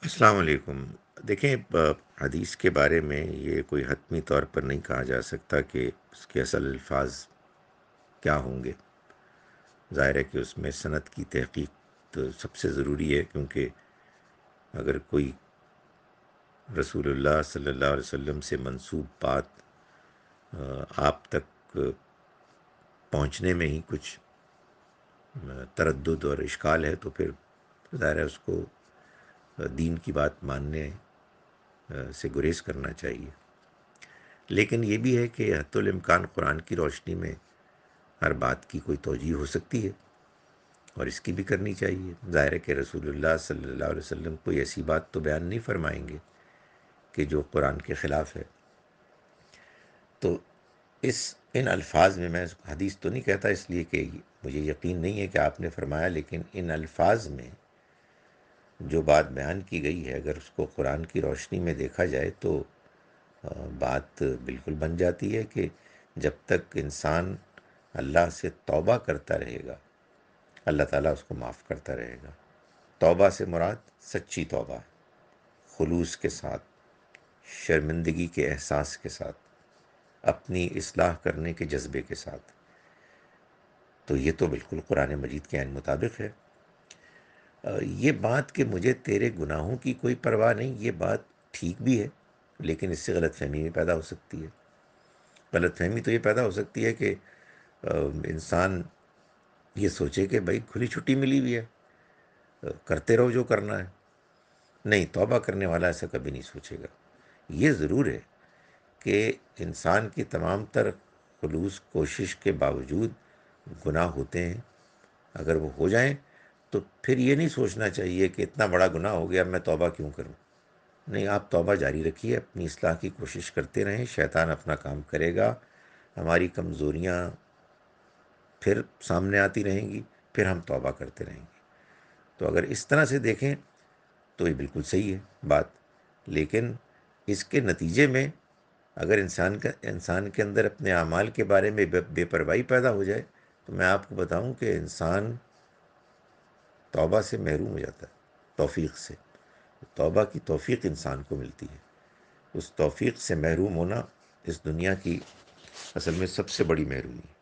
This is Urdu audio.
السلام علیکم۔ دیکھیں، حدیث کے بارے میں یہ کوئی حتمی طور پر نہیں کہا جا سکتا کہ اس کے اصل الفاظ کیا ہوں گے۔ ظاہر ہے کہ اس میں سند کی تحقیق تو سب سے ضروری ہے، کیونکہ اگر کوئی رسول اللہ صلی اللہ علیہ وسلم سے منسوب بات آپ تک پہنچنے میں ہی کچھ تردد اور اشکال ہے، تو پھر ظاہر ہے اس کو دین کی بات ماننے سے گریز کرنا چاہیے۔ لیکن یہ بھی ہے کہ حتی الامکان قرآن کی روشنی میں ہر بات کی کوئی توجیہ ہو سکتی ہے، اور اس کی بھی کرنی چاہیے۔ ظاہر ہے کہ رسول اللہ صلی اللہ علیہ وسلم کوئی ایسی بات تو بیان نہیں فرمائیں گے کہ جو قرآن کے خلاف ہے۔ تو ان الفاظ میں حدیث تو نہیں کہتا، اس لیے کہ مجھے یقین نہیں ہے کہ آپ نے فرمایا، لیکن ان الفاظ میں جو بات بیان کی گئی ہے، اگر اس کو قرآن کی روشنی میں دیکھا جائے تو بات بالکل بن جاتی ہے کہ جب تک انسان اللہ سے توبہ کرتا رہے گا، اللہ تعالیٰ اس کو معاف کرتا رہے گا۔ توبہ سے مراد سچی توبہ، خلوص کے ساتھ، شرمندگی کے احساس کے ساتھ، اپنی اصلاح کرنے کے جذبے کے ساتھ۔ تو یہ تو بالکل قرآن مجید کے عین مطابق ہے۔ یہ بات کہ مجھے تیرے گناہوں کی کوئی پرواہ نہیں، یہ بات ٹھیک بھی ہے، لیکن اس سے غلط فہمی بھی پیدا ہو سکتی ہے۔ غلط فہمی تو یہ پیدا ہو سکتی ہے کہ انسان یہ سوچے کہ بھائی کھلی چھٹی ملی ہوئی ہے، کرتے رہو جو کرنا ہے۔ نہیں، توبہ کرنے والا ایسا کبھی نہیں سوچے گا۔ یہ ضرور ہے کہ انسان کی تمام تر خلوص کوشش کے باوجود گناہ ہوتے ہیں۔ اگر وہ ہو جائیں تو پھر یہ نہیں سوچنا چاہیے کہ اتنا بڑا گناہ ہو گیا، میں توبہ کیوں کروں۔ نہیں، آپ توبہ جاری رکھیے، اپنی اصلاح کی کوشش کرتے رہیں، شیطان اپنا کام کرے گا، ہماری کمزوریاں پھر سامنے آتی رہیں گی، پھر ہم توبہ کرتے رہیں گے۔ تو اگر اس طرح سے دیکھیں تو یہ بالکل صحیح ہے بات، لیکن اس کے نتیجے میں اگر انسان کے اندر اپنے اعمال کے بارے میں بے پرواہی پیدا ہو جائے، تو میں آپ کو بتاؤں کہ انسان توبہ سے محروم ہو جاتا ہے، توفیق سے۔ توبہ کی توفیق انسان کو ملتی ہے، اس توفیق سے محروم ہونا اس دنیا کی اصل میں سب سے بڑی محرومی ہے۔